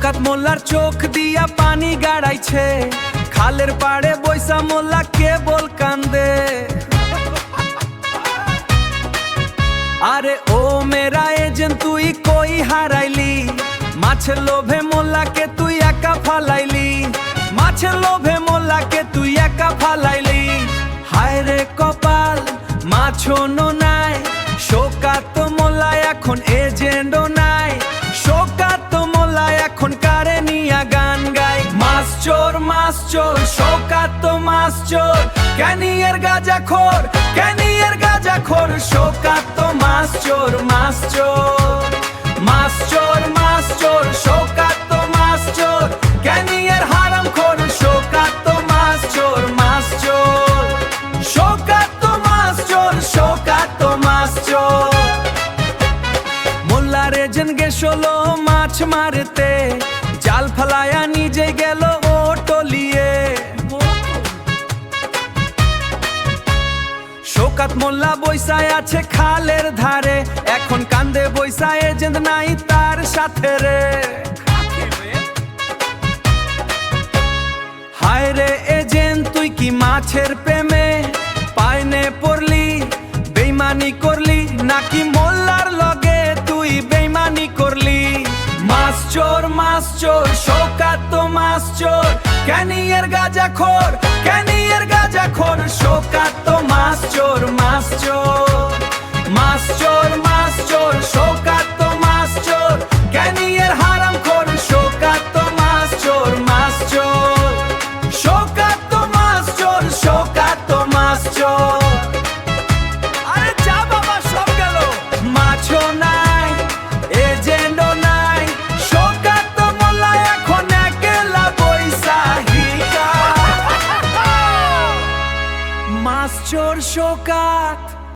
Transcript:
শোকাত মোল্লার চোখ দিয়া পানি গাড়াইছে, খালের পাড়ে বৈশা মোল্লা কেবল কান্দে। আরে ও মেরা এজেন্ট তুই কই হারাইলি, মাছের লোভে মোল্লাকে তুই একা ফালাইলি, মাছের লোভে মোল্লাকে তুই একা ফালাইলি। হায় রে কপাল মাছনো নাই, শোকাত মোল্লা এখন এজেন্টও নাই, শোকাত মোল্লা এখন কারে নিয়া গান গায়। মাছ চোর শোকাত মাছ চোর, ক্যানিয়ের গাঁজাখোর ক্যানিয়ের গাঁজাখোর, শোকাত মাছ চোর মাছ চোর মাছ চোর মাছ চোর, শোকাত মাছ চোর ক্যানিয়ের হারামখোর, শোকাত মাছ চোর মাছ চোর, শোকাত মাছ চোর শোকাত মাছ চোর। মোল্লার এজেন্ট গেছিল মাছ মারতে, জাল ফেলায়া নিজে গেল ও টলিয়ে। শোকাত মোল্লা বৈশায় আছে খালের ধারে, এখন কান্দে বৈশা এজেন্ট নাই তার সাথে রে। হায় রে এজেন্ট তুই কি মাছের প্রেমে পায়নে পড়লি, বেইমানি করলি নাকি মোল্লার লগে তুই বেইমানি করলি। মাছ চোর শোকাত মাছ চোর, ক্যানিয়ের গাঁজাখোর ক্যানিয়ের গাঁজাখোর, শোকাত মাছ চোর মাছ চোর মাছ চোর মাছ চোর, শোকাত মাছ চোর ক্যানিয়ের হারামখোর, শোকাত মাছ চোর মাছ চোর, শোকাত মাছ চোর শোকাত মাছ চোর। আরে যা বাবা সব গেল, মাছও নাই এজেন্টও নাই, শোকাত মোল্লা এখন একলা বৈশা হিকা। মাছ চোর শোকাত